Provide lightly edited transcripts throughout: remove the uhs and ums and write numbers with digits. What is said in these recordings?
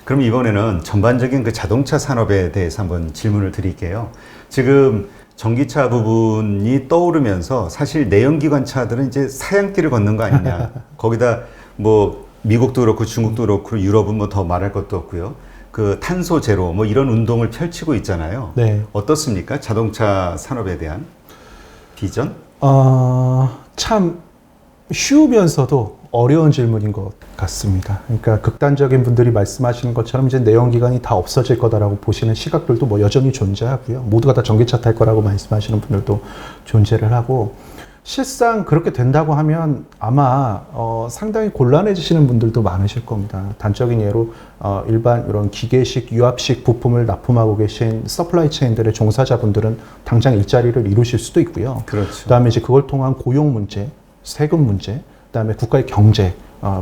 그럼 이번에는 전반적인 그 자동차 산업에 대해서 한번 질문을 드릴게요. 지금 전기차 부분이 떠오르면서 사실 내연기관차들은 이제 사양길을 걷는 거 아니냐. 거기다 뭐 미국도 그렇고 중국도 그렇고 유럽은 뭐 더 말할 것도 없고요. 그 탄소 제로 뭐 이런 운동을 펼치고 있잖아요. 네. 어떻습니까? 자동차 산업에 대한 비전? 참 쉬우면서도 어려운 질문인 것 같습니다. 그러니까 극단적인 분들이 말씀하시는 것처럼 이제 내연기관이 다 없어질 거다라고 보시는 시각들도 뭐 여전히 존재하고요. 모두가 다 전기차 탈 거라고 말씀하시는 분들도 존재를 하고, 실상 그렇게 된다고 하면 아마 상당히 곤란해지시는 분들도 많으실 겁니다. 단적인 예로 일반 이런 기계식, 유압식 부품을 납품하고 계신 서플라이 체인들의 종사자분들은 당장 일자리를 잃으실 수도 있고요. 그렇죠. 그다음에 이제 그걸 통한 고용 문제, 세금 문제, 그다음에 국가의 경제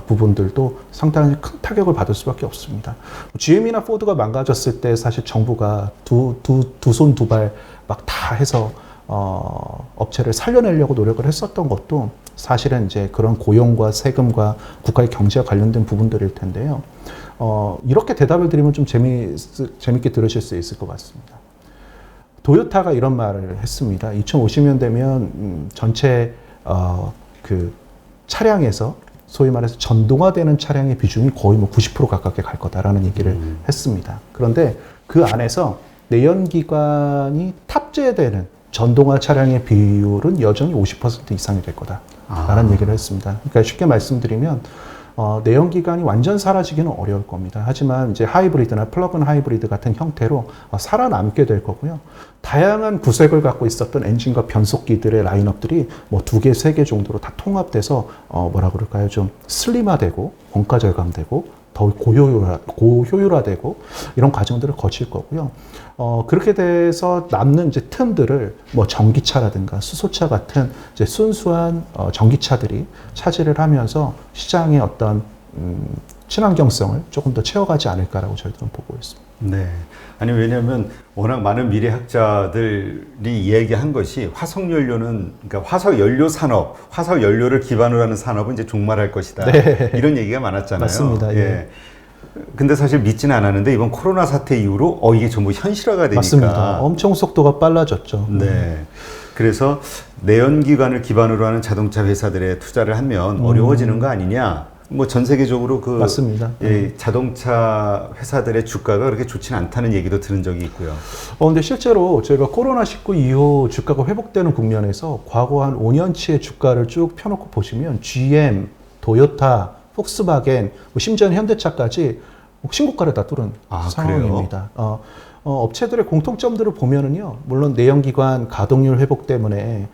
부분들도 상당히 큰 타격을 받을 수밖에 없습니다. GM이나 포드가 망가졌을 때 사실 정부가 두 손 두 발 막 다 해서 업체를 살려내려고 노력을 했었던 것도 사실은 이제 그런 고용과 세금과 국가의 경제와 관련된 부분들일 텐데요. 이렇게 대답을 드리면 좀 재밌게 들으실 수 있을 것 같습니다. 도요타가 이런 말을 했습니다. 2050년 되면 전체 그 차량에서 소위 말해서 전동화되는 차량의 비중이 거의 뭐 90% 가깝게 갈 거다라는 얘기를 했습니다. 그런데 그 안에서 내연기관이 탑재되는 전동화 차량의 비율은 여전히 50% 이상이 될 거다라는 얘기를 했습니다. 그러니까 쉽게 말씀드리면 내연기관이 완전 사라지기는 어려울 겁니다. 하지만 이제 하이브리드나 플러그인 하이브리드 같은 형태로 살아남게 될 거고요. 다양한 구색을 갖고 있었던 엔진과 변속기들의 라인업들이 뭐 2개, 3개 정도로 다 통합돼서 뭐라 그럴까요? 좀 슬림화되고 원가 절감되고 더 고효율화되고 이런 과정들을 거칠 거고요. 그렇게 돼서 남는 이제 틈들을 뭐 전기차라든가 수소차 같은 이제 순수한 전기차들이 차지를 하면서 시장의 어떤 친환경성을 조금 더 채워가지 않을까라고 저희들은 보고 있습니다. 네. 아니, 왜냐하면 워낙 많은 미래학자들이 이야기한 것이 화석연료는, 그러니까 화석연료 산업, 화석연료를 기반으로 하는 산업은 이제 종말할 것이다. 네. 이런 얘기가 많았잖아요. 맞습니다. 예. 근데 사실 믿지는 않았는데 이번 코로나 사태 이후로 이게 전부 현실화가 되니까. 맞습니다. 엄청 속도가 빨라졌죠. 네. 그래서 내연기관을 기반으로 하는 자동차 회사들에 투자를 하면 어려워지는 거 아니냐. 뭐 전 세계적으로 그 맞습니다. 자동차 회사들의 주가가 그렇게 좋지는 않다는 얘기도 들은 적이 있고요. 근데 실제로 저희가 코로나19 이후 주가가 회복되는 국면에서 과거 한 5년치의 주가를 쭉 펴놓고 보시면 GM, 도요타, 폭스바겐, 뭐 심지어는 현대차까지 신고가를 다 뚫은 상황입니다. 업체들의 공통점들을 보면은요, 물론 내연기관 가동률 회복 때문에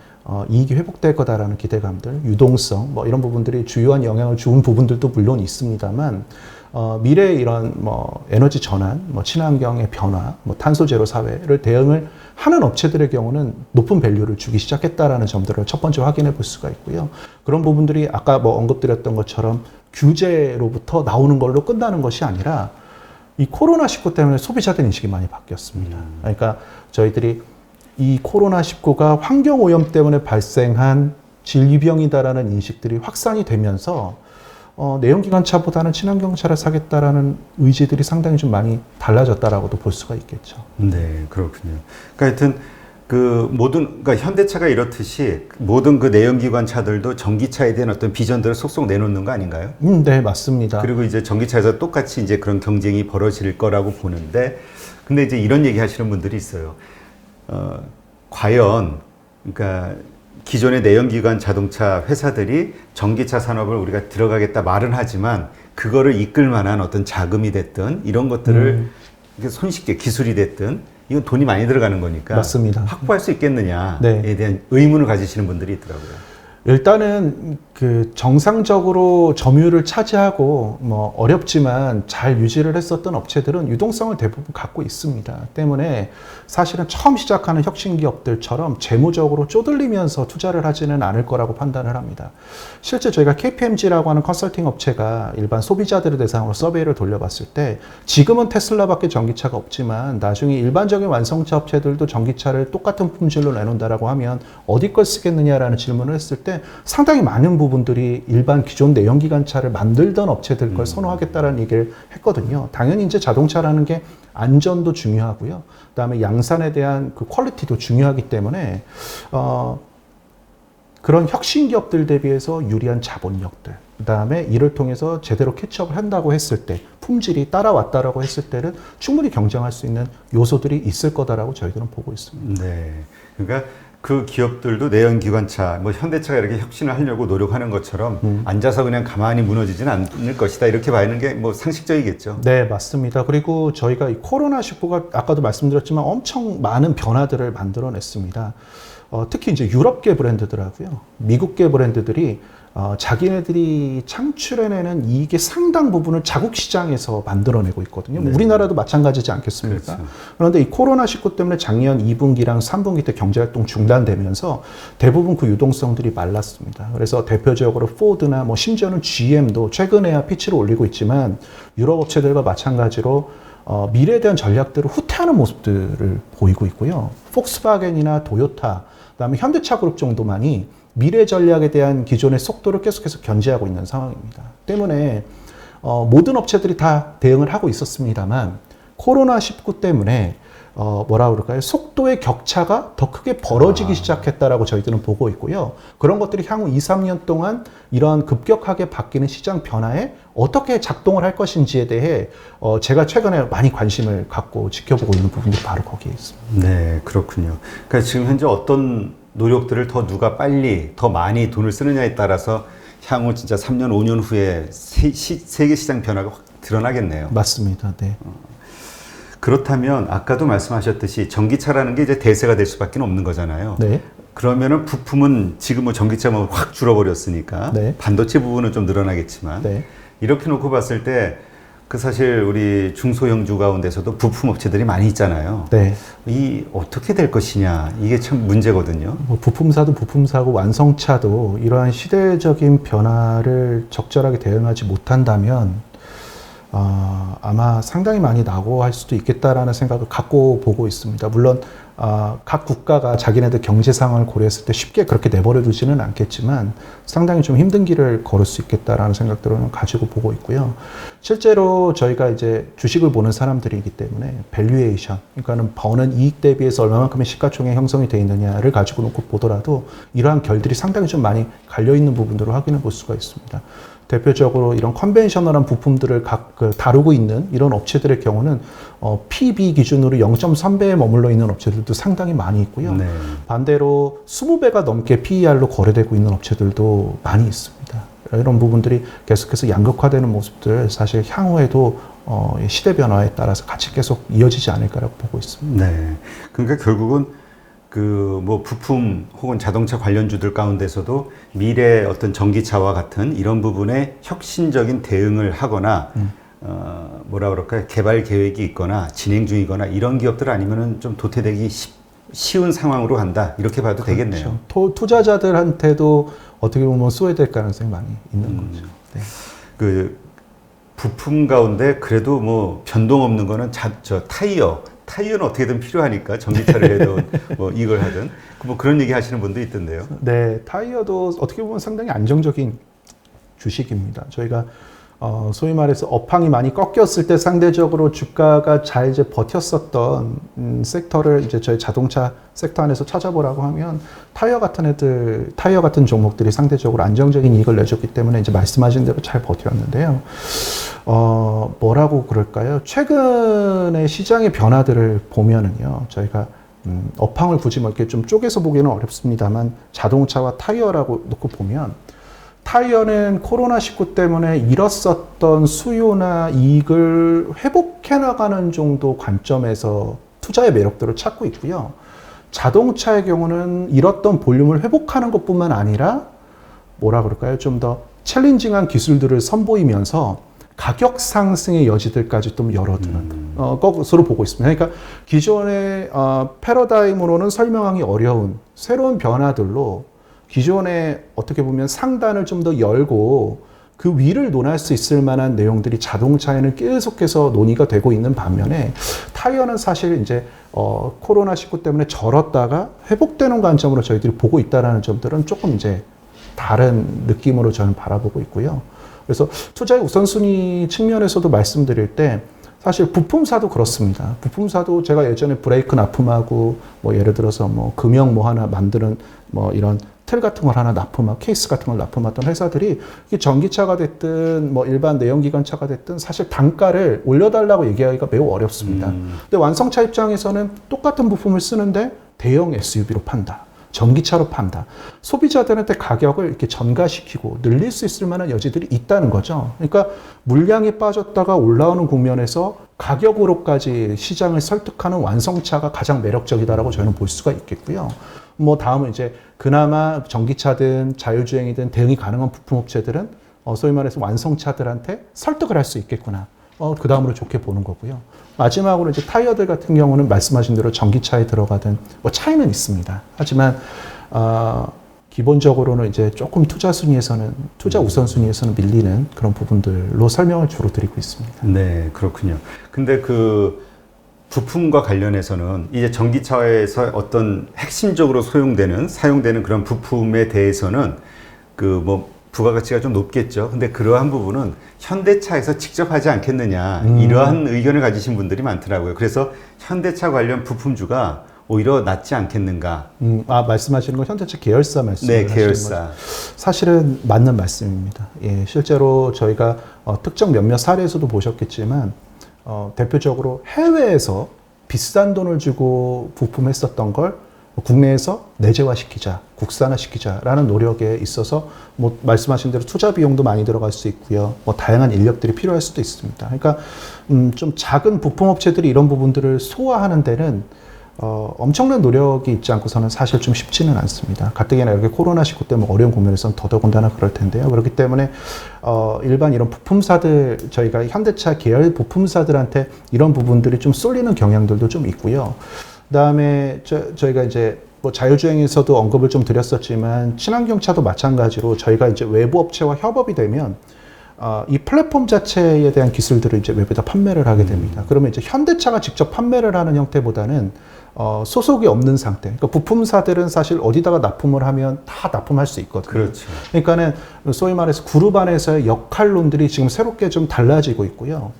이익이 회복될 거다라는 기대감들, 유동성, 뭐 이런 부분들이 주요한 영향을 준 부분들도 물론 있습니다만, 미래의 이런 뭐 에너지 전환, 뭐 친환경의 변화, 뭐 탄소 제로 사회를 대응을 하는 업체들의 경우는 높은 밸류를 주기 시작했다라는 점들을 첫 번째 확인해 볼 수가 있고요. 그런 부분들이 아까 뭐 언급드렸던 것처럼 규제로부터 나오는 걸로 끝나는 것이 아니라 이 코로나19 때문에 소비자들 인식이 많이 바뀌었습니다. 그러니까 저희들이 이 코로나19가 환경오염 때문에 발생한 질병이다라는 인식들이 확산이 되면서 내연기관차보다는 친환경차를 사겠다라는 의지들이 상당히 좀 많이 달라졌다라고도 볼 수가 있겠죠. 네, 그렇군요. 그러니까 하여튼 그러니까 현대차가 이렇듯이 모든 그 내연기관 차들도 전기차에 대한 어떤 비전들을 속속 내놓는 거 아닌가요? 네, 맞습니다. 그리고 이제 전기차에서 똑같이 이제 그런 경쟁이 벌어질 거라고 보는데, 근데 이제 이런 얘기 하시는 분들이 있어요. 과연, 그러니까 기존의 내연기관 자동차 회사들이 전기차 산업을 우리가 들어가겠다 말은 하지만 그거를 이끌 만한 어떤 자금이 됐든 이런 것들을 손쉽게 기술이 됐든 이건 돈이 많이 들어가는 거니까 맞습니다. 확보할 수 있겠느냐에 네. 대한 의문을 가지시는 분들이 있더라고요. 일단은 그 정상적으로 점유율을 차지하고 뭐 어렵지만 잘 유지를 했었던 업체들은 유동성을 대부분 갖고 있습니다. 때문에 사실은 처음 시작하는 혁신 기업들처럼 재무적으로 쪼들리면서 투자를 하지는 않을 거라고 판단을 합니다. 실제 저희가 KPMG라고 하는 컨설팅 업체가 일반 소비자들을 대상으로 서베이를 돌려봤을 때 지금은 테슬라밖에 전기차가 없지만 나중에 일반적인 완성차 업체들도 전기차를 똑같은 품질로 내놓는다라고 하면 어디 걸 쓰겠느냐라는 질문을 했을 때 때문에 상당히 많은 부분들이 일반 기존 내연기관차를 만들던 업체들 걸 선호하겠다라는 얘기를 했거든요. 당연히 이제 자동차라는 게 안전도 중요하고요. 그다음에 양산에 대한 그 퀄리티도 중요하기 때문에 그런 혁신 기업들 대비해서 유리한 자본력들, 그다음에 이를 통해서 제대로 캐치업을 한다고 했을 때 품질이 따라왔다라고 했을 때는 충분히 경쟁할 수 있는 요소들이 있을 거다라고 저희들은 보고 있습니다. 네. 그러니까 그 기업들도 내연기관차, 뭐 현대차가 이렇게 혁신을 하려고 노력하는 것처럼 앉아서 그냥 가만히 무너지지는 않을 것이다. 이렇게 봐는 게 뭐 상식적이겠죠. 네, 맞습니다. 그리고 저희가 이 코로나19가 아까도 말씀드렸지만 엄청 많은 변화들을 만들어냈습니다. 특히 이제 유럽계 브랜드들하고요, 미국계 브랜드들이 자기네들이 창출해내는 이익의 상당 부분을 자국 시장에서 만들어내고 있거든요. 네. 우리나라도 마찬가지지 않겠습니까? 그렇죠. 그런데 이 코로나19 때문에 작년 2분기랑 3분기 때 경제활동 중단되면서 대부분 그 유동성들이 말랐습니다. 그래서 대표적으로 포드나 뭐 심지어는 GM도 최근에야 피치를 올리고 있지만 유럽 업체들과 마찬가지로 미래에 대한 전략들을 후퇴하는 모습들을 보이고 있고요. 폭스바겐이나 도요타, 그다음에 현대차 그룹 정도만이 미래 전략에 대한 기존의 속도를 계속해서 견제하고 있는 상황입니다. 때문에 모든 업체들이 다 대응을 하고 있었습니다만 코로나19 때문에 뭐라 그럴까요? 속도의 격차가 더 크게 벌어지기 시작했다라고 저희들은 보고 있고요. 그런 것들이 향후 2, 3년 동안 이러한 급격하게 바뀌는 시장 변화에 어떻게 작동을 할 것인지에 대해 제가 최근에 많이 관심을 갖고 지켜보고 있는 부분이 바로 거기에 있습니다. 네, 그렇군요. 그러니까 지금 현재 어떤 노력들을 더 누가 빨리 더 많이 돈을 쓰느냐에 따라서 향후 진짜 3년, 5년 후에 세계 시장 변화가 확 드러나겠네요. 맞습니다. 네. 그렇다면 아까도 말씀하셨듯이 전기차라는 게 이제 대세가 될 수밖에 없는 거잖아요. 네. 그러면은 부품은 지금 뭐 전기차 뭐 확 줄어버렸으니까 네. 반도체 부분은 좀 늘어나겠지만 네. 이렇게 놓고 봤을 때 그 사실 우리 중소형주 가운데서도 부품 업체들이 많이 있잖아요. 네. 이 어떻게 될 것이냐 이게 참 문제거든요. 뭐 부품사도 부품사고 완성차도 이러한 시대적인 변화를 적절하게 대응하지 못한다면 아마 상당히 많이 낙오할 수도 있겠다라는 생각을 갖고 보고 있습니다. 물론 각 국가가 자기네들 경제 상황을 고려했을 때 쉽게 그렇게 내버려 두지는 않겠지만 상당히 좀 힘든 길을 걸을 수 있겠다라는 생각들은 가지고 보고 있고요. 실제로 저희가 이제 주식을 보는 사람들이기 때문에 밸류에이션, 그러니까는 버는 이익 대비해서 얼마만큼의 시가총액 형성이 되어 있느냐를 가지고 놓고 보더라도 이러한 결들이 상당히 좀 많이 갈려 있는 부분들을 확인해 볼 수가 있습니다. 대표적으로 이런 컨벤셔널한 부품들을 다루고 있는 이런 업체들의 경우는 PB 기준으로 0.3배에 머물러 있는 업체들도 상당히 많이 있고요. 네. 반대로 20배가 넘게 PER로 거래되고 있는 업체들도 많이 있습니다. 이런 부분들이 계속해서 양극화되는 모습들 사실 향후에도 시대 변화에 따라서 같이 계속 이어지지 않을까라고 보고 있습니다. 네. 그러니까 결국은 그 뭐 부품 혹은 자동차 관련주들 가운데서도 미래 어떤 전기차와 같은 이런 부분에 혁신적인 대응을 하거나 뭐라 그럴까요? 개발 계획이 있거나 진행 중이거나 이런 기업들 아니면은 좀 도태되기 쉬운 상황으로 간다. 이렇게 봐도 되겠네요. 그렇죠. 투자자들한테도 어떻게 보면 소외될 가능성이 많이 있는 거죠. 네. 그 부품 가운데 그래도 뭐 변동 없는 거는 타이어는 어떻게든 필요하니까 전기차를 해도 뭐 이걸 하든 뭐 그런 얘기 하시는 분도 있던데요. 네, 타이어도 어떻게 보면 상당히 안정적인 주식입니다. 저희가 소위 말해서 업황이 많이 꺾였을 때 상대적으로 주가가 잘 이제 버텼었던 섹터를 이제 저희 자동차 섹터 안에서 찾아보라고 하면 타이어 같은 종목들이 상대적으로 안정적인 이익을 내줬기 때문에 이제 말씀하신 대로 잘 버텼는데요. 뭐라고 그럴까요? 최근의 시장의 변화들을 보면은요, 저희가 업황을 굳이 뭐 이렇게 좀 쪼개서 보기는 어렵습니다만 자동차와 타이어라고 놓고 보면 타이어는 코로나19 때문에 잃었었던 수요나 이익을 회복해 나가는 정도 관점에서 투자의 매력들을 찾고 있고요. 자동차의 경우는 잃었던 볼륨을 회복하는 것뿐만 아니라 뭐라 그럴까요? 좀 더 챌린징한 기술들을 선보이면서 가격 상승의 여지들까지 좀 열어두는 것으로 보고 있습니다. 그러니까 기존의 패러다임으로는 설명하기 어려운 새로운 변화들로 기존에 어떻게 보면 상단을 좀 더 열고 그 위를 논할 수 있을 만한 내용들이 자동차에는 계속해서 논의가 되고 있는 반면에 타이어는 사실 이제 코로나19 때문에 절었다가 회복되는 관점으로 저희들이 보고 있다라는 점들은 조금 이제 다른 느낌으로 저는 바라보고 있고요. 그래서 투자의 우선순위 측면에서도 말씀드릴 때 사실 부품사도 그렇습니다. 부품사도 제가 예전에 브레이크 납품하고 뭐 예를 들어서 뭐 금형 뭐 하나 만드는 뭐 이런 틀 같은 걸 하나 납품하고 케이스 같은 걸 납품하던 회사들이 이게 전기차가 됐든 뭐 일반 내연기관차가 됐든 사실 단가를 올려달라고 얘기하기가 매우 어렵습니다. 근데 완성차 입장에서는 똑같은 부품을 쓰는데 대형 SUV로 판다. 전기차로 판다. 소비자들한테 가격을 이렇게 전가시키고 늘릴 수 있을 만한 여지들이 있다는 거죠. 그러니까 물량이 빠졌다가 올라오는 국면에서 가격으로까지 시장을 설득하는 완성차가 가장 매력적이다라고 저는 볼 수가 있겠고요. 뭐 다음은 이제 그나마 전기차든 자율주행이든 대응이 가능한 부품업체들은 소위 말해서 완성차들한테 설득을 할 수 있겠구나. 그 다음으로 좋게 보는 거고요. 마지막으로 이제 타이어들 같은 경우는 말씀하신 대로 전기차에 들어가든 뭐 차이는 있습니다. 하지만 기본적으로는 이제 조금 투자 우선순위에서는 밀리는 그런 부분들로 설명을 주로 드리고 있습니다. 네, 그렇군요. 근데 그 부품과 관련해서는 이제 전기차에서 어떤 핵심적으로 사용되는 그런 부품에 대해서는 그 뭐 부가가치가 좀 높겠죠. 근데 그러한 부분은 현대차에서 직접 하지 않겠느냐, 이러한 의견을 가지신 분들이 많더라고요. 그래서 현대차 관련 부품주가 오히려 낫지 않겠는가. 말씀하시는 건 현대차 계열사 말씀을 네, 하시는 계열사. 거죠. 사실은 맞는 말씀입니다. 예, 실제로 저희가 특정 몇몇 사례에서도 보셨겠지만 대표적으로 해외에서 비싼 돈을 주고 부품했었던 걸 국내에서 내재화시키자, 국산화시키자라는 노력에 있어서 뭐 말씀하신 대로 투자 비용도 많이 들어갈 수 있고요. 뭐 다양한 인력들이 필요할 수도 있습니다. 그러니까 좀 작은 부품업체들이 이런 부분들을 소화하는 데는 엄청난 노력이 있지 않고서는 사실 좀 쉽지는 않습니다. 가뜩이나 이렇게 코로나19 때문에 어려운 국면에서는 더더군다나 그럴 텐데요. 그렇기 때문에 일반 이런 부품사들, 저희가 현대차 계열 부품사들한테 이런 부분들이 좀 쏠리는 경향들도 좀 있고요. 그다음에 저희가 이제 뭐 자율주행에서도 언급을 좀 드렸었지만 친환경차도 마찬가지로 저희가 이제 외부 업체와 협업이 되면 이 플랫폼 자체에 대한 기술들을 이제 외부에다 판매를 하게 됩니다. 그러면 이제 현대차가 직접 판매를 하는 형태보다는 소속이 없는 상태. 그러니까 부품사들은 사실 어디다가 납품을 하면 다 납품할 수 있거든요. 그렇죠. 그러니까는 소위 말해서 그룹 안에서의 역할론들이 지금 새롭게 좀 달라지고 있고요.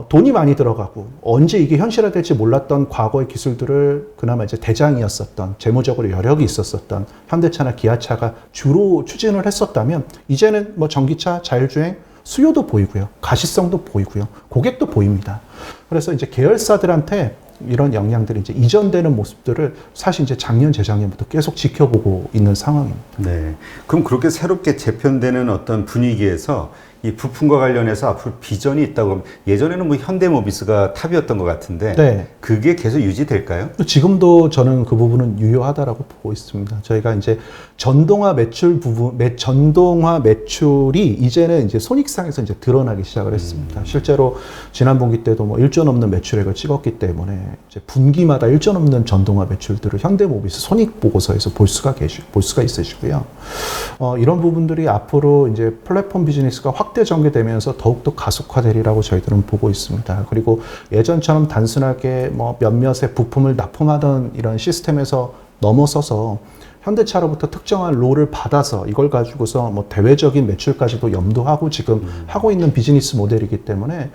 돈이 많이 들어가고 언제 이게 현실화될지 몰랐던 과거의 기술들을 그나마 이제 대장이었었던 재무적으로 여력이 있었었던 현대차나 기아차가 주로 추진을 했었다면 이제는 뭐 전기차, 자율주행 수요도 보이고요. 가시성도 보이고요. 고객도 보입니다. 그래서 이제 계열사들한테 이런 영향들이 이제 이전되는 모습들을 사실 이제 작년, 재작년부터 계속 지켜보고 있는 상황입니다. 네. 그럼 그렇게 새롭게 재편되는 어떤 분위기에서 이 부품과 관련해서 앞으로 비전이 있다고 하면 예전에는 뭐 현대모비스가 탑이었던 것 같은데 네. 그게 계속 유지될까요? 지금도 저는 그 부분은 유효하다라고 보고 있습니다. 저희가 이제 전동화 매출이 이제는 이제 손익상에서 이제 드러나기 시작을 했습니다. 실제로 지난 분기 때도 뭐 1조 넘는 매출액을 찍었기 때문에 이제 분기마다 1조 넘는 전동화 매출들을 현대모비스 손익 보고서에서 볼 수가 있으시고요. 이런 부분들이 앞으로 이제 플랫폼 비즈니스가 확대 전개되면서 더욱더 가속화되리라고 저희들은 보고 있습니다. 그리고 예전처럼 단순하게 뭐 몇몇의 부품을 납품하던 이런 시스템에서 넘어서서 현대차로부터 특정한 롤을 받아서 이걸 가지고서 뭐 대외적인 매출까지도 염두하고 지금 하고 있는 비즈니스 모델이기 때문에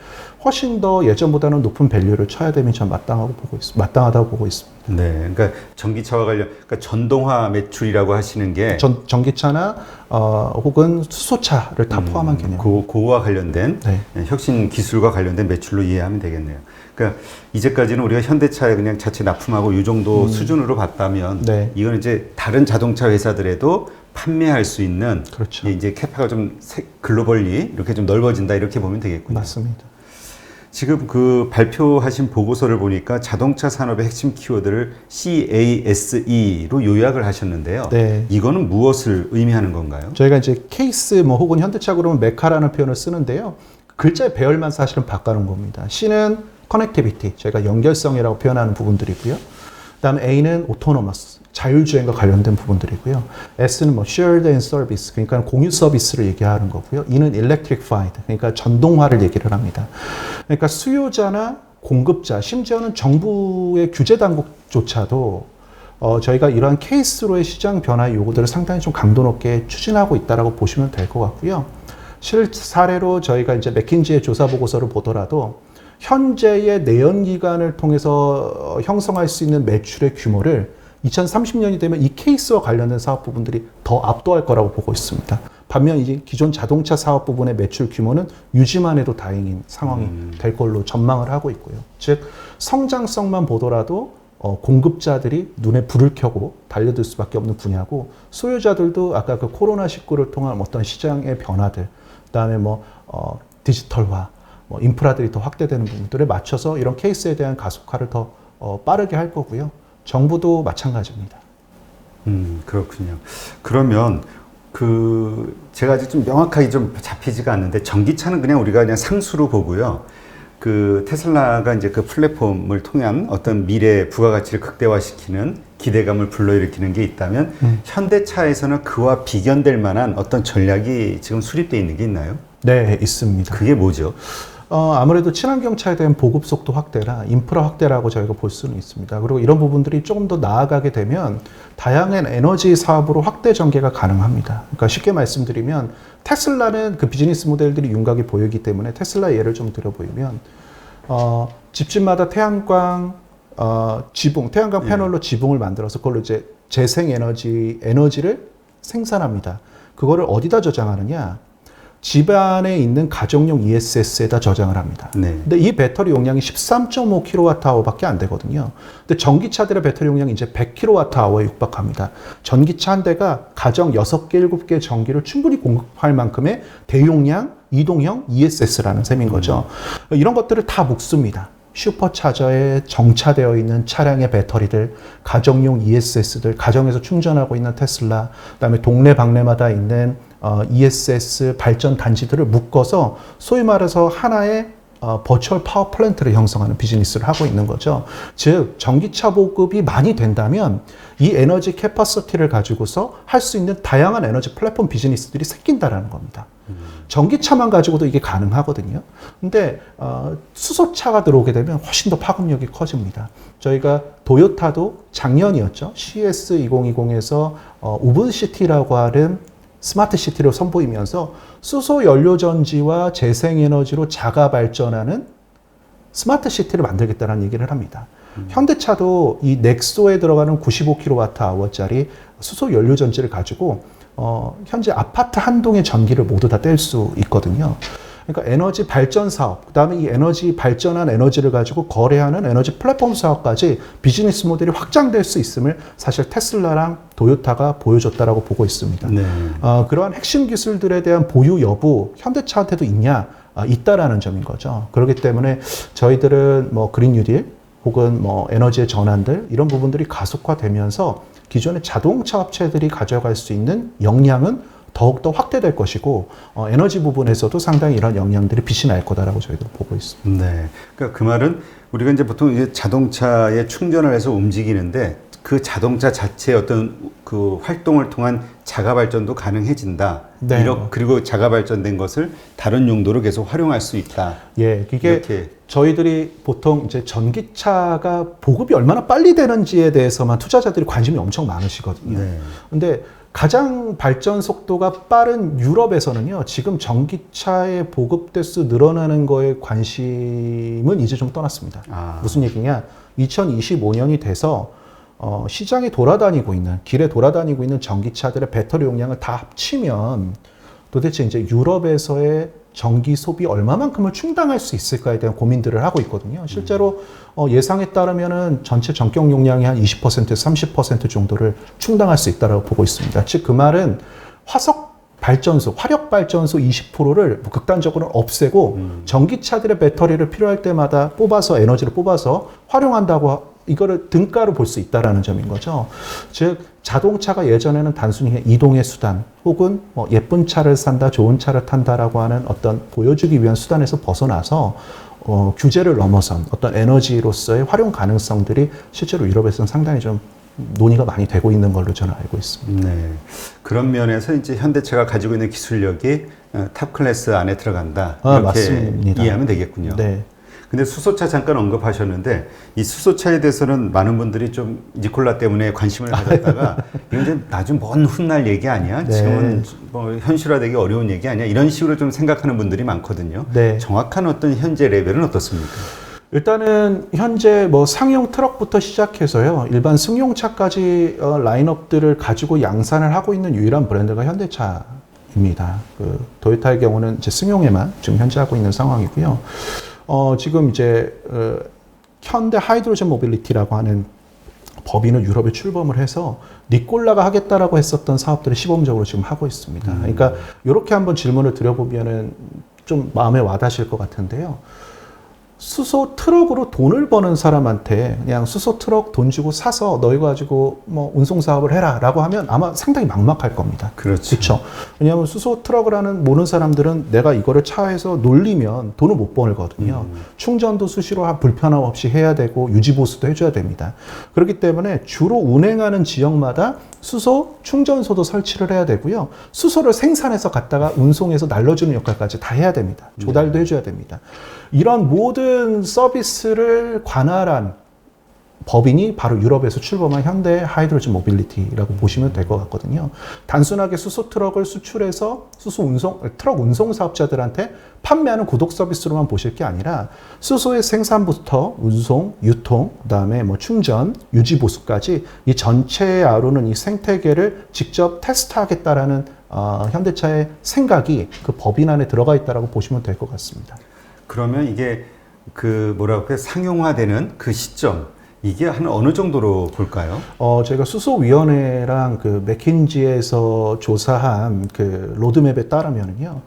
훨씬 더 예전보다는 높은 밸류를 쳐야 되면 전 마땅하다고 보고 있습니다. 네, 그러니까 전기차와 그러니까 전동화 매출이라고 하시는 게 전기차나 혹은 수소차를 다 포함한 개념. 그와 관련된 네. 혁신 기술과 관련된 매출로 이해하면 되겠네요. 그러니까 이제까지는 우리가 현대차에 그냥 자체 납품하고 이 정도 수준으로 봤다면 네. 이건 이제 다른 자동차 회사들에도 판매할 수 있는 그렇죠. 이제 캐파가 좀 글로벌리 이렇게 좀 넓어진다 이렇게 보면 되겠군요. 맞습니다. 지금 그 발표하신 보고서를 보니까 자동차 산업의 핵심 키워드를 CASE로 요약을 하셨는데요. 네. 이거는 무엇을 의미하는 건가요? 저희가 이제 케이스 뭐 혹은 현대차 그러면 메카라는 표현을 쓰는데요. 글자의 배열만 사실은 바꿔놓은 겁니다. C는 커넥티비티, 저희가 연결성이라고 표현하는 부분들이고요. 그다음에 A는 오토노머스, 자율주행과 관련된 부분들이고요. S는 뭐 shared and service, 그러니까 공유 서비스를 얘기하는 거고요. E는 electrified, 그러니까 전동화를 얘기를 합니다. 그러니까 수요자나 공급자, 심지어는 정부의 규제 당국조차도 저희가 이러한 케이스로의 시장 변화 요구들을 상당히 좀 강도 높게 추진하고 있다라고 보시면 될 것 같고요. 실사례로 저희가 이제 맥킨지의 조사 보고서를 보더라도 현재의 내연기관을 통해서 형성할 수 있는 매출의 규모를 2030년이 되면 이 케이스와 관련된 사업 부분들이 더 압도할 거라고 보고 있습니다. 반면 이제 기존 자동차 사업 부분의 매출 규모는 유지만 해도 다행인 상황이 될 걸로 전망을 하고 있고요. 즉 성장성만 보더라도 공급자들이 눈에 불을 켜고 달려들 수밖에 없는 분야고 소유자들도 아까 그 코로나19를 통한 어떤 시장의 변화들, 그다음에 디지털화, 인프라들이 더 확대되는 부분들에 맞춰서 이런 케이스에 대한 가속화를 더 빠르게 할 거고요. 정부도 마찬가지입니다. 그렇군요. 그러면 제가 아직 좀 명확하게 좀 잡히지가 않는데 전기차는 우리가 그냥 상수로 보고요. 테슬라가 이제 그 플랫폼을 통한 어떤 미래 부가가치를 극대화시키는 기대감을 불러일으키는 게 있다면 현대차에서는 그와 비견될 만한 어떤 전략이 지금 수립되어 있는 게 있나요? 네, 있습니다. 그게 뭐죠? 아무래도 친환경차에 대한 보급 속도 확대나 인프라 확대라고 저희가 볼 수는 있습니다. 그리고 이런 부분들이 조금 더 나아가게 되면 다양한 에너지 사업으로 확대 전개가 가능합니다. 그러니까 쉽게 말씀드리면 테슬라는 그 비즈니스 모델들이 윤곽이 보이기 때문에 테슬라 예를 좀 들어보이면 집집마다 태양광 태양광 패널로 지붕을 만들어서 그걸로 이제 재생 에너지를 생산합니다. 그거를 어디다 저장하느냐? 집 안에 있는 가정용 ESS에다 저장을 합니다. 네. 근데 이 배터리 용량이 13.5kWh밖에 안 되거든요. 근데 전기차들의 배터리 용량이 이제 100kWh에 육박합니다. 전기차 한 대가 가정 6개, 7개 전기를 충분히 공급할 만큼의 대용량 이동형 ESS라는 셈인 거죠. 이런 것들을 다 묶습니다. 슈퍼차저에 정차되어 있는 차량의 배터리들, 가정용 ESS들, 가정에서 충전하고 있는 테슬라, 그다음에 동네 방네마다 있는 ESS 발전 단지들을 묶어서 소위 말해서 하나의 버추얼 파워 플랜트를 형성하는 비즈니스를 하고 있는 거죠. 즉 전기차 보급이 많이 된다면 이 에너지 캐파시티를 가지고서 할 수 있는 다양한 에너지 플랫폼 비즈니스들이 생긴다라는 겁니다. 전기차만 가지고도 이게 가능하거든요. 근데 수소차가 들어오게 되면 훨씬 더 파급력이 커집니다. 저희가 도요타도 작년이었죠. CS2020에서 우분시티라고 하는 스마트 시티를 선보이면서 수소 연료 전지와 재생에너지로 자가 발전하는 스마트 시티를 만들겠다는 얘기를 합니다. 현대차도 이 넥소에 들어가는 95kWh짜리 수소 연료 전지를 가지고 현재 아파트 한 동의 전기를 모두 다 뗄 수 있거든요. 그러니까 에너지 발전 사업, 그다음에 이 에너지 발전한 에너지를 가지고 거래하는 에너지 플랫폼 사업까지 비즈니스 모델이 확장될 수 있음을 사실 테슬라랑 도요타가 보여줬다라고 보고 있습니다. 네. 그러한 핵심 기술들에 대한 보유 여부 현대차한테도 있냐? 있다라는 점인 거죠. 그렇기 때문에 저희들은 그린 뉴딜 혹은 에너지의 전환들 이런 부분들이 가속화되면서 기존의 자동차 업체들이 가져갈 수 있는 역량은 더욱더 확대될 것이고 에너지 부분에서도 상당히 이런 영향들이 빛이 날 거다라고 저희도 보고 있습니다. 네. 그러니까 그 말은 우리가 이제 보통 이제 자동차에 충전을 해서 움직이는데 그 자동차 자체의 어떤 그 활동을 통한 자가 발전도 가능해진다. 네. 그리고 자가 발전된 것을 다른 용도로 계속 활용할 수 있다. 예, 이게 이렇게. 저희들이 보통 이제 전기차가 보급이 얼마나 빨리 되는지에 대해서만 투자자들이 관심이 엄청 많으시거든요. 네. 근데 가장 발전 속도가 빠른 유럽에서는요, 지금 전기차의 보급 대수 늘어나는 거에 관심은 이제 좀 떠났습니다. 무슨 얘기냐? 2025년이 돼서 시장에 돌아다니고 있는, 길에 돌아다니고 있는 전기차들의 배터리 용량을 다 합치면 도대체 이제 유럽에서의 전기 소비 얼마만큼을 충당할 수 있을까에 대한 고민들을 하고 있거든요. 실제로 예상에 따르면은 전체 전격 용량의 한 20%에서 30% 정도를 충당할 수 있다고 보고 있습니다. 즉 그 말은 화력 발전소 20%를 극단적으로 없애고 전기차들의 배터리를 필요할 때마다 에너지를 뽑아서 활용한다고 이거를 등가로 볼 수 있다라는 점인 거죠. 즉 자동차가 예전에는 단순히 이동의 수단 혹은 예쁜 차를 산다, 좋은 차를 탄다라고 하는 어떤 보여주기 위한 수단에서 벗어나서 규제를 넘어선 어떤 에너지로서의 활용 가능성들이 실제로 유럽에서는 상당히 좀 논의가 많이 되고 있는 걸로 저는 알고 있습니다. 네. 그런 면에서 이제 현대차가 가지고 있는 기술력이 탑 클래스 안에 들어간다. 이렇게 맞습니다. 이해하면 되겠군요. 네. 근데 수소차 잠깐 언급하셨는데 이 수소차에 대해서는 많은 분들이 좀 니콜라 때문에 관심을 가졌다가 이건 이제 나중 먼 훗날 얘기 아니야? 네. 지금은 뭐 현실화되기 어려운 얘기 아니야? 이런 식으로 좀 생각하는 분들이 많거든요. 네. 정확한 어떤 현재 레벨은 어떻습니까? 일단은 현재 뭐 상용 트럭부터 시작해서요, 일반 승용차까지 라인업들을 가지고 양산을 하고 있는 유일한 브랜드가 현대차입니다. 그 도요타의 경우는 이제 승용에만 지금 현재 하고 있는 상황이고요. 지금 이제 현대 하이드로젠 모빌리티라고 하는 법인을 유럽에 출범을 해서 니콜라가 하겠다라고 했었던 사업들을 시범적으로 지금 하고 있습니다. 그러니까 이렇게 한번 질문을 드려보면은 좀 마음에 와닿으실 것 같은데요. 수소 트럭으로 돈을 버는 사람한테 그냥 수소 트럭 돈 주고 사서 너희 가지고 뭐 운송 사업을 해라 라고 하면 아마 상당히 막막할 겁니다. 그렇죠. 왜냐하면 수소 트럭을 모는 사람들은 내가 이거를 차에서 놀리면 돈을 못 벌거든요. 충전도 수시로 불편함 없이 해야 되고 유지보수도 해줘야 됩니다. 그렇기 때문에 주로 운행하는 지역마다 수소 충전소도 설치를 해야 되고요. 수소를 생산해서 갖다가 운송해서 날려주는 역할까지 다 해야 됩니다. 조달도 해줘야 됩니다. 이런 모든 서비스를 관할한 법인이 바로 유럽에서 출범한 현대 하이드로젠 모빌리티라고 보시면 될 것 같거든요. 단순하게 수소 트럭을 수출해서 트럭 운송 사업자들한테 판매하는 구독 서비스로만 보실 게 아니라 수소의 생산부터 운송, 유통, 그다음에 뭐 충전, 유지 보수까지 이 전체에 아우르는 이 생태계를 직접 테스트하겠다라는 현대차의 생각이 그 법인 안에 들어가 있다라고 보시면 될 것 같습니다. 그러면 이게 그 뭐라고 할까요? 상용화되는 그 시점 이게 한 어느 정도로 볼까요? 제가 수소위원회랑 그 맥킨지에서 조사한 그 로드맵에 따르면요.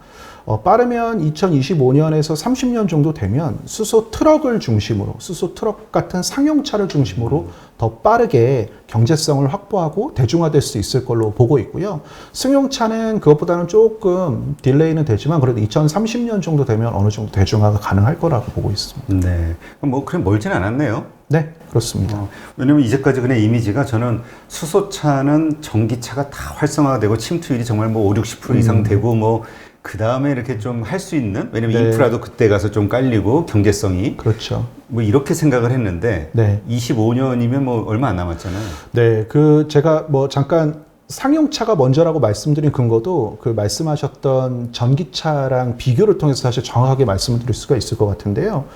빠르면 2025년에서 30년 정도 되면 수소 트럭을 중심으로, 수소 트럭 같은 상용차를 중심으로 더 빠르게 경제성을 확보하고 대중화될 수 있을 걸로 보고 있고요. 승용차는 그것보다는 조금 딜레이는 되지만 그래도 2030년 정도 되면 어느 정도 대중화가 가능할 거라고 보고 있습니다. 네. 뭐 그럼 멀진 않았네요. 네, 그렇습니다. 왜냐면 이제까지 그냥 이미지가 저는 수소차는 전기차가 다 활성화가 되고 침투율이 정말 뭐 5, 60% 이상 되고 뭐 그 다음에 이렇게 좀 할 수 있는, 왜냐면 네. 인프라도 그때 가서 좀 깔리고 경제성이 그렇죠. 뭐 이렇게 생각을 했는데 네. 25년이면 뭐 얼마 안 남았잖아요. 네, 제가 뭐 잠깐 상용차가 먼저라고 말씀드린 근거도 그 말씀하셨던 전기차랑 비교를 통해서 사실 정확하게 말씀을 드릴 수가 있을 것 같은데요.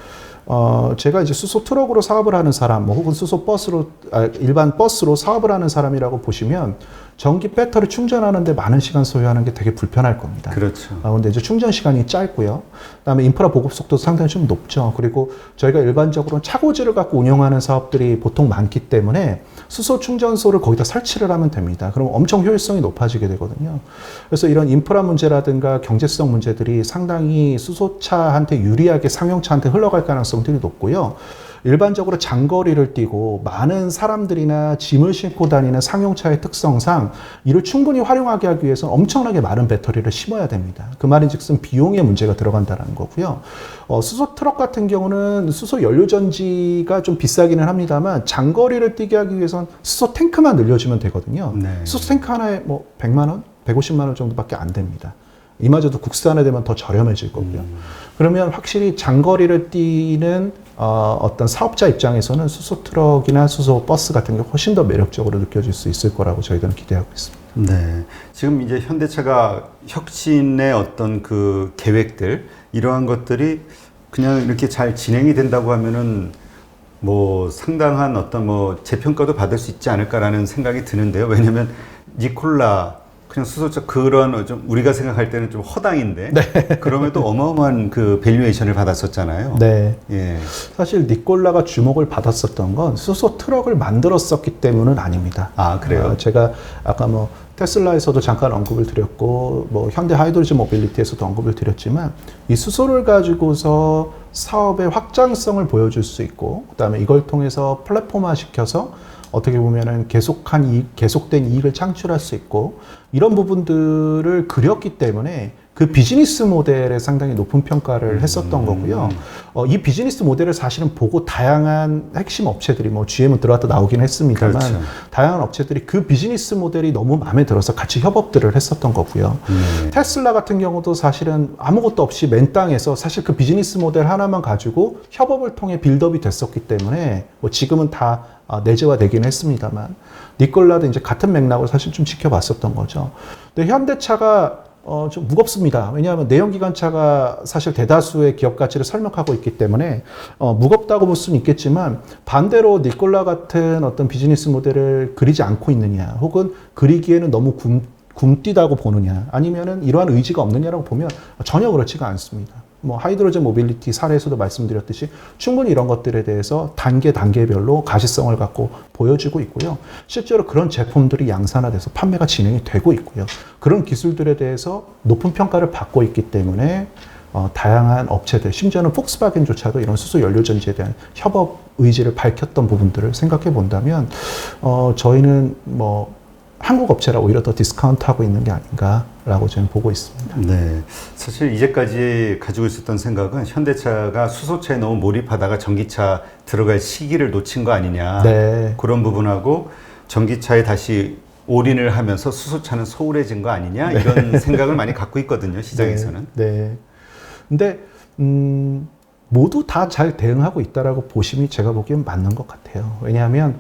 제가 이제 수소 트럭으로 사업을 하는 사람, 뭐 혹은 수소 버스로, 일반 버스로 사업을 하는 사람이라고 보시면 전기 배터리 충전하는데 많은 시간 소요하는 게 되게 불편할 겁니다. 그렇죠. 근데 이제 충전 시간이 짧고요. 그다음에 인프라 보급 속도도 상당히 좀 높죠. 그리고 저희가 일반적으로 차고지를 갖고 운영하는 사업들이 보통 많기 때문에 수소 충전소를 거기다 설치를 하면 됩니다. 그럼 엄청 효율성이 높아지게 되거든요. 그래서 이런 인프라 문제라든가 경제성 문제들이 상당히 수소차한테 유리하게 상용차한테 흘러갈 가능성들이 높고요. 일반적으로 장거리를 뛰고 많은 사람들이나 짐을 싣고 다니는 상용차의 특성상 이를 충분히 활용하게 하기 위해서는 엄청나게 많은 배터리를 심어야 됩니다. 그 말인즉슨 비용의 문제가 들어간다는 거고요. 수소 트럭 같은 경우는 수소 연료전지가 좀 비싸기는 합니다만 장거리를 뛰게 하기 위해서는 수소 탱크만 늘려주면 되거든요. 네. 수소 탱크 하나에 뭐 100만 원, 150만 원 정도밖에 안 됩니다. 이마저도 국산에 되면 더 저렴해질 거고요. 그러면 확실히 장거리를 뛰는 어떤 사업자 입장에서는 수소 트럭이나 수소 버스 같은 게 훨씬 더 매력적으로 느껴질 수 있을 거라고 저희들은 기대하고 있습니다. 네. 지금 이제 현대차가 혁신의 어떤 그 계획들, 이러한 것들이 그냥 이렇게 잘 진행이 된다고 하면은 뭐 상당한 어떤 뭐 재평가도 받을 수 있지 않을까라는 생각이 드는데요. 왜냐면 니콜라, 그냥 수소차 그런 좀 우리가 생각할 때는 좀 허당인데 네. 그럼에도 어마어마한 그 밸류에이션을 받았었잖아요. 네. 예. 사실 니콜라가 주목을 받았었던 건 수소 트럭을 만들었었기 때문은 아닙니다. 아, 그래요? 제가 아까 뭐 테슬라에서도 잠깐 언급을 드렸고 뭐 현대 하이드로젠 모빌리티에서도 언급을 드렸지만 이 수소를 가지고서 사업의 확장성을 보여줄 수 있고 그다음에 이걸 통해서 플랫폼화 시켜서 어떻게 보면은 계속된 이익을 창출할 수 있고 이런 부분들을 그렸기 때문에 그 비즈니스 모델에 상당히 높은 평가를 했었던 거고요. 이 비즈니스 모델을 사실은 보고 다양한 핵심 업체들이 뭐 GM은 들어왔다 나오긴 했습니다만 그렇죠. 다양한 업체들이 그 비즈니스 모델이 너무 마음에 들어서 같이 협업들을 했었던 거고요. 테슬라 같은 경우도 사실은 아무것도 없이 맨 땅에서 사실 그 비즈니스 모델 하나만 가지고 협업을 통해 빌드업이 됐었기 때문에 뭐 지금은 다 내재화되긴 했습니다만 니콜라도 이제 같은 맥락을 사실 좀 지켜봤었던 거죠. 근데 현대차가 좀 무겁습니다. 왜냐하면 내연기관차가 사실 대다수의 기업 가치를 설명하고 있기 때문에 무겁다고 볼 수는 있겠지만 반대로 니콜라 같은 어떤 비즈니스 모델을 그리지 않고 있느냐 혹은 그리기에는 너무 굼뛰다고 보느냐 아니면은 이러한 의지가 없느냐라고 보면 전혀 그렇지가 않습니다. 뭐 하이드로젠 모빌리티 사례에서도 말씀드렸듯이 충분히 이런 것들에 대해서 단계별로 가시성을 갖고 보여주고 있고요. 실제로 그런 제품들이 양산화돼서 판매가 진행이 되고 있고요. 그런 기술들에 대해서 높은 평가를 받고 있기 때문에 다양한 업체들, 심지어는 폭스바겐조차도 이런 수소 연료 전지에 대한 협업 의지를 밝혔던 부분들을 생각해 본다면 저희는 뭐 한국 업체라 오히려 더 디스카운트하고 있는 게 아닌가라고 저는 보고 있습니다. 네, 사실 이제까지 가지고 있었던 생각은 현대차가 수소차에 너무 몰입하다가 전기차 들어갈 시기를 놓친 거 아니냐. 네. 그런 부분하고 전기차에 다시 올인을 하면서 수소차는 소홀해진 거 아니냐 이런 생각을 많이 갖고 있거든요, 시장에서는. 네. 근데 모두 다 잘 대응하고 있다라고 보심이 제가 보기엔 맞는 것 같아요. 왜냐하면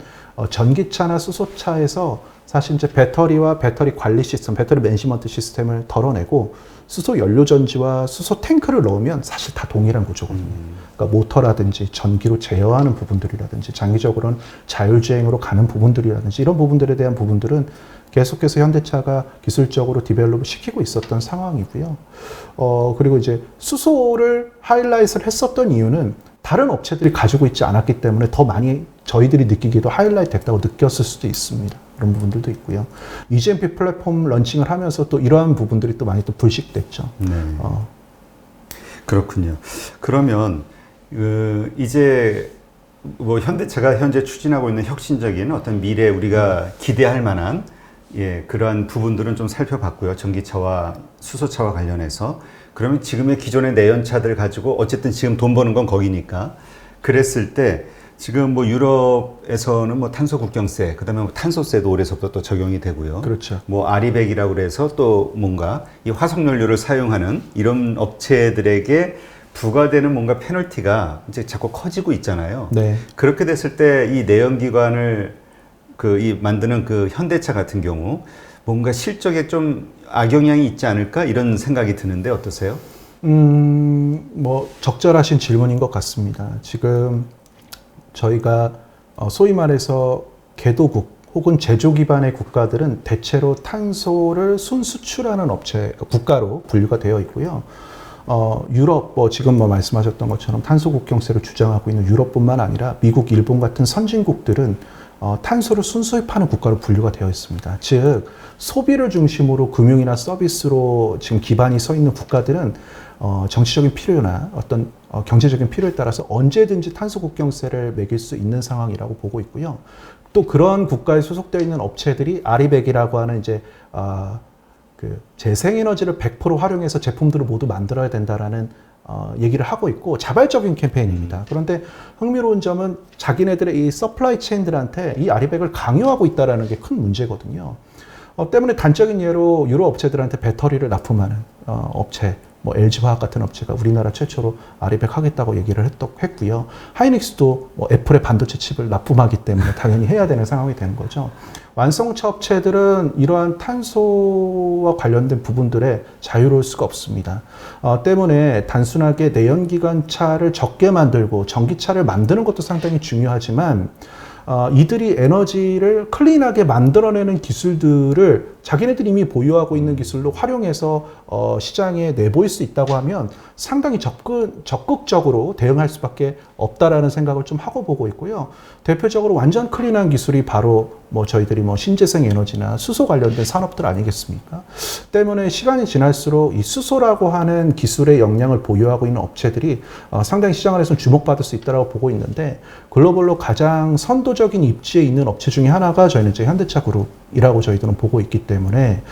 전기차나 수소차에서 사실 이제 배터리와 배터리 관리 시스템, 배터리 매니지먼트 시스템을 덜어내고 수소 연료 전지와 수소 탱크를 넣으면 사실 다 동일한 구조거든요. 그러니까 모터라든지 전기로 제어하는 부분들이라든지 장기적으로는 자율주행으로 가는 부분들이라든지 이런 부분들에 대한 부분들은 계속해서 현대차가 기술적으로 디벨롭을 시키고 있었던 상황이고요. 그리고 이제 수소를 하이라이트를 했었던 이유는 다른 업체들이 가지고 있지 않았기 때문에 더 많이 저희들이 느끼기도 하이라이트 됐다고 느꼈을 수도 있습니다. 그런 부분들도 있고요. EGMP 플랫폼 런칭을 하면서 또 이러한 부분들이 또 많이 또 불식됐죠. 네. 그렇군요. 그러면 이제 뭐 현대차가 현재 추진하고 있는 혁신적인 어떤 미래 우리가 기대할 만한 그러한 부분들은 좀 살펴봤고요. 전기차와 수소차와 관련해서. 그러면 지금의 기존의 내연차들 가지고 어쨌든 지금 돈 버는 건 거기니까 그랬을 때 지금 뭐 유럽에서는 뭐 탄소 국경세, 그다음에 뭐 탄소세도 올해서부터 또 적용이 되고요. 그렇죠. 뭐 아리백이라고 그래서 또 뭔가 이 화석연료를 사용하는 이런 업체들에게 부과되는 뭔가 페널티가 이제 자꾸 커지고 있잖아요. 네. 그렇게 됐을 때 이 내연기관을 만드는 그 현대차 같은 경우 뭔가 실적에 좀 악영향이 있지 않을까 이런 생각이 드는데 어떠세요? 뭐 적절하신 질문인 것 같습니다. 지금 저희가 소위 말해서 개도국 혹은 제조 기반의 국가들은 대체로 탄소를 순수출하는 업체, 국가로 분류가 되어 있고요. 유럽, 지금 말씀하셨던 것처럼 탄소 국경세를 주장하고 있는 유럽뿐만 아니라 미국, 일본 같은 선진국들은 탄소를 순수히 파는 국가로 분류가 되어 있습니다. 즉, 소비를 중심으로 금융이나 서비스로 지금 기반이 서 있는 국가들은 정치적인 필요나 어떤 경제적인 필요에 따라서 언제든지 탄소 국경세를 매길 수 있는 상황이라고 보고 있고요. 또 그런 국가에 소속되어 있는 업체들이 아리백이라고 하는 이제 그 재생에너지를 100% 활용해서 제품들을 모두 만들어야 된다라는 얘기를 하고 있고 자발적인 캠페인입니다. 그런데 흥미로운 점은 자기네들의 이 서플라이 체인들한테 이 아리백을 강요하고 있다는 게 큰 문제거든요. 때문에 단적인 예로 유럽 업체들한테 배터리를 납품하는 업체, 뭐 LG화학 같은 업체가 우리나라 최초로 아리백 하겠다고 얘기를 했고요. 하이닉스도 뭐 애플의 반도체 칩을 납품하기 때문에 당연히 해야 되는 상황이 되는 거죠. 완성차 업체들은 이러한 탄소와 관련된 부분들에 자유로울 수가 없습니다. 때문에 단순하게 내연기관차를 적게 만들고 전기차를 만드는 것도 상당히 중요하지만 이들이 에너지를 클린하게 만들어내는 기술들을 자기네들이 이미 보유하고 있는 기술로 활용해서 시장에 내보일 수 있다고 하면 상당히 적극적으로 대응할 수밖에 없다라는 생각을 좀 하고 보고 있고요. 대표적으로 완전 클린한 기술이 바로 뭐 저희들이 뭐 신재생 에너지나 수소 관련된 산업들 아니겠습니까? 때문에 시간이 지날수록 이 수소라고 하는 기술의 역량을 보유하고 있는 업체들이 상당히 시장에서 주목받을 수 있다고 보고 있는데 글로벌로 가장 선도적인 입지에 있는 업체 중에 하나가 저희는 이제 현대차 그룹이라고 저희들은 보고 있기 때문에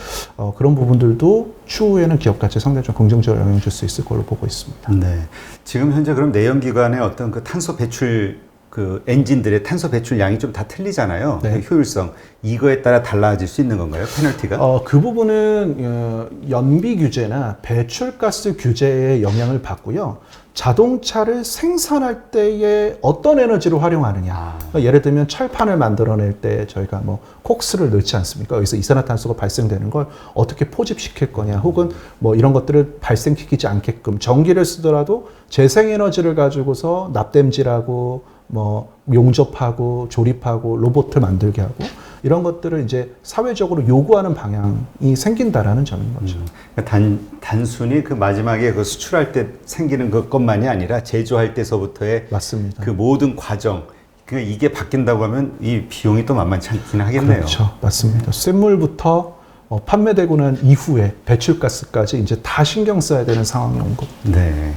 그런 부분들도 추후에는 기업 가치에 상당히 좀 긍정적으로 영향을 줄 수 있을 걸로 보고 있습니다. 네. 지금 현재 그럼 내연기관의 어떤 그 탄소 배출 그 엔진들의 탄소 배출량이 좀 다 틀리잖아요. 네. 그 효율성 이거에 따라 달라질 수 있는 건가요? 페널티가? 그 부분은 연비 규제나 배출가스 규제에 영향을 받고요. 자동차를 생산할 때에 어떤 에너지를 활용하느냐. 그러니까 예를 들면 철판을 만들어낼 때 저희가 뭐 콕스를 넣지 않습니까? 여기서 이산화탄소가 발생되는 걸 어떻게 포집시킬 거냐, 혹은 뭐 이런 것들을 발생시키지 않게끔 전기를 쓰더라도 재생에너지를 가지고서 납땜질하고 뭐 용접하고 조립하고 로봇을 만들게 하고 이런 것들을 이제 사회적으로 요구하는 방향이 생긴다라는 점인 거죠. 그러니까 단순히 그 마지막에 그 수출할 때 생기는 것만이 아니라 제조할 때서부터의 맞습니다. 그 모든 과정, 그러니까 이게 바뀐다고 하면 이 비용이 또 만만치 않긴 하겠네요. 그렇죠. 맞습니다. 쇳물부터 판매되고 난 이후에 배출가스까지 이제 다 신경 써야 되는 상황이 온 거죠. 네.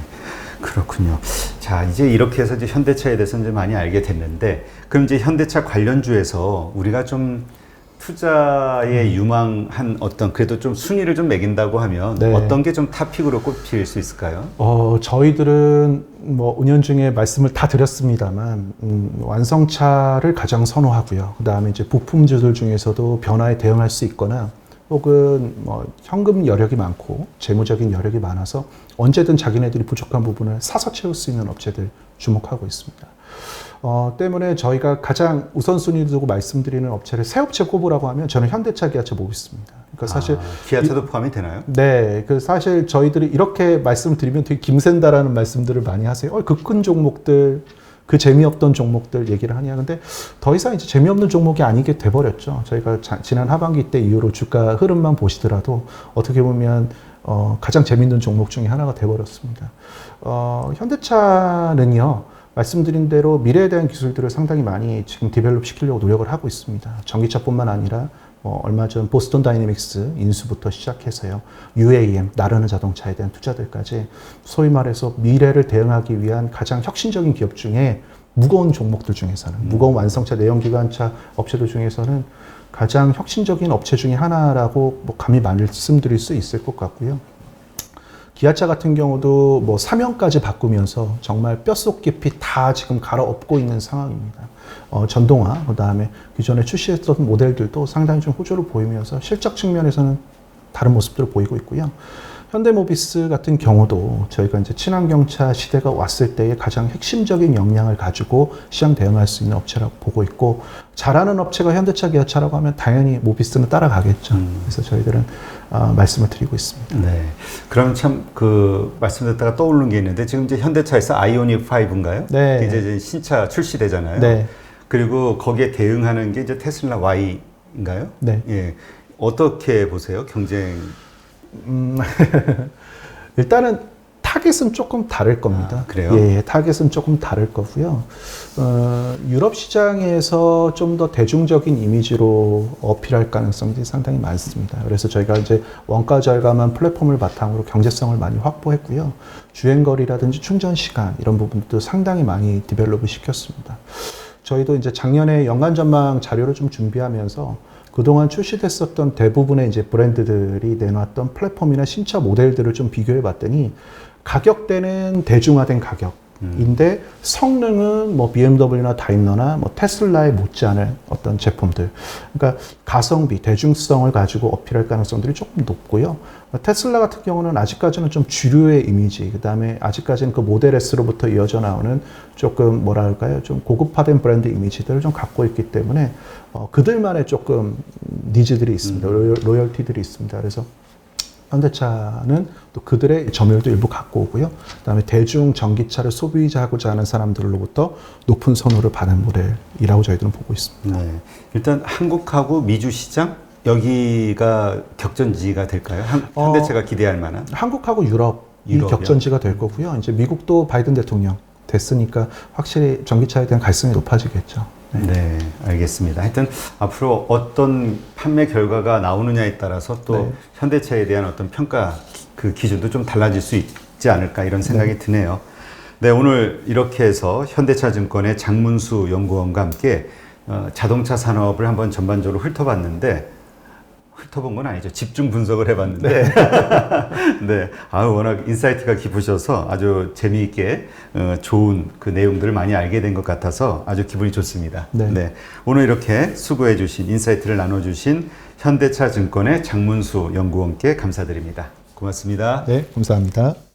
그렇군요. 자, 이제 이렇게 해서 이제 현대차에 대해서 이제 많이 알게 됐는데, 그럼 이제 현대차 관련주에서 우리가 좀 투자에 유망한 어떤 그래도 좀 순위를 좀 매긴다고 하면 네. 어떤 게 좀 탑픽으로 꼽힐 수 있을까요? 저희들은 뭐 은연중에 말씀을 다 드렸습니다만 완성차를 가장 선호하고요. 그 다음에 이제 부품주들 중에서도 변화에 대응할 수 있거나 혹은 뭐 현금 여력이 많고 재무적인 여력이 많아서 언제든 자기네들이 부족한 부분을 사서 채울 수 있는 업체들 주목하고 있습니다. 때문에 저희가 가장 우선순위 두고 말씀드리는 업체를 새 업체 꼽으라고 하면 저는 현대차, 기아차 모비스입니다. 그러니까 사실 기아차도 포함이 되나요? 네, 그 사실 저희들이 이렇게 말씀드리면 되게 김샌다라는 말씀들을 많이 하세요. 그 큰 종목들, 그 재미없던 종목들 얘기를 하냐. 근데 더 이상 이제 재미없는 종목이 아니게 돼버렸죠. 저희가 지난 하반기 때 이후로 주가 흐름만 보시더라도 어떻게 보면 가장 재밌는 종목 중에 하나가 돼버렸습니다. 현대차는요, 말씀드린 대로 미래에 대한 기술들을 상당히 많이 지금 디벨롭 시키려고 노력을 하고 있습니다. 전기차뿐만 아니라 얼마 전 보스턴 다이내믹스 인수부터 시작해서요, UAM, 나르는 자동차에 대한 투자들까지 소위 말해서 미래를 대응하기 위한 가장 혁신적인 기업 중에 무거운 종목들 중에서는, 무거운 완성차, 내연기관차 업체들 중에서는 가장 혁신적인 업체 중에 하나라고 감히 말씀드릴 수 있을 것 같고요. 기아차 같은 경우도 뭐 사명까지 바꾸면서 정말 뼛속 깊이 다 지금 갈아엎고 있는 상황입니다. 전동화, 그 다음에 기존에 출시했던 모델들도 상당히 좀 호조를 보이면서 실적 측면에서는 다른 모습들을 보이고 있고요. 현대모비스 같은 경우도 저희가 이제 친환경차 시대가 왔을 때의 가장 핵심적인 역량을 가지고 시장 대응할 수 있는 업체라고 보고 있고, 잘하는 업체가 현대차, 기아차라고 하면 당연히 모비스는 따라가겠죠. 그래서 저희들은 말씀을 드리고 있습니다. 네. 그럼 참 그 말씀 듣다가 떠오르는 게 있는데, 지금 이제 현대차에서 아이오닉 5인가요? 네. 이제 신차 출시되잖아요. 네. 그리고 거기에 대응하는 게 이제 테슬라 Y인가요? 네. 예. 어떻게 보세요? 경쟁? 일단은 타겟은 조금 다를 겁니다. 그래요? 예, 타겟은 조금 다를 거고요. 유럽 시장에서 좀 더 대중적인 이미지로 어필할 가능성이 상당히 많습니다. 그래서 저희가 이제 원가 절감한 플랫폼을 바탕으로 경제성을 많이 확보했고요. 주행거리라든지 충전 시간 이런 부분도 상당히 많이 디벨롭을 시켰습니다. 저희도 이제 작년에 연간 전망 자료를 좀 준비하면서 그동안 출시됐었던 대부분의 이제 브랜드들이 내놨던 플랫폼이나 신차 모델들을 좀 비교해 봤더니 가격대는 대중화된 가격인데 성능은 뭐 BMW나 다임러나 뭐 테슬라에 못지않을 어떤 제품들. 그러니까 가성비, 대중성을 가지고 어필할 가능성들이 조금 높고요. 테슬라 같은 경우는 아직까지는 좀 주류의 이미지, 그 다음에 아직까지는 그 모델 S로부터 이어져 나오는 조금 뭐랄까요, 좀 고급화된 브랜드 이미지들을 좀 갖고 있기 때문에 그들만의 조금 니즈들이 있습니다. 로열티들이 있습니다. 그래서 현대차는 또 그들의 점유율도 일부 갖고 오고요. 그다음에 대중 전기차를 소비하고자 하는 사람들로부터 높은 선호를 받은 모델이라고 저희들은 보고 있습니다. 네. 일단 한국하고 미주 시장 여기가 격전지가 될까요? 현대차가 기대할 만한? 한국하고 유럽이 유럽이요? 격전지가 될 거고요. 이제 미국도 바이든 대통령 됐으니까 확실히 전기차에 대한 갈등이 높아지겠죠. 네, 알겠습니다. 하여튼 앞으로 어떤 판매 결과가 나오느냐에 따라서 또 네. 현대차에 대한 어떤 평가 그 기준도 좀 달라질 수 있지 않을까 이런 생각이 드네요. 네, 오늘 이렇게 해서 현대차증권의 장문수 연구원과 함께 자동차 산업을 한번 전반적으로 훑어봤는데 훑어본 건 아니죠. 집중 분석을 해봤는데 네, 워낙 인사이트가 깊으셔서 아주 재미있게 좋은 그 내용들을 많이 알게 된 것 같아서 아주 기분이 좋습니다. 네. 오늘 이렇게 수고해주신 인사이트를 나눠주신 현대차증권의 장문수 연구원께 감사드립니다. 고맙습니다. 네, 감사합니다.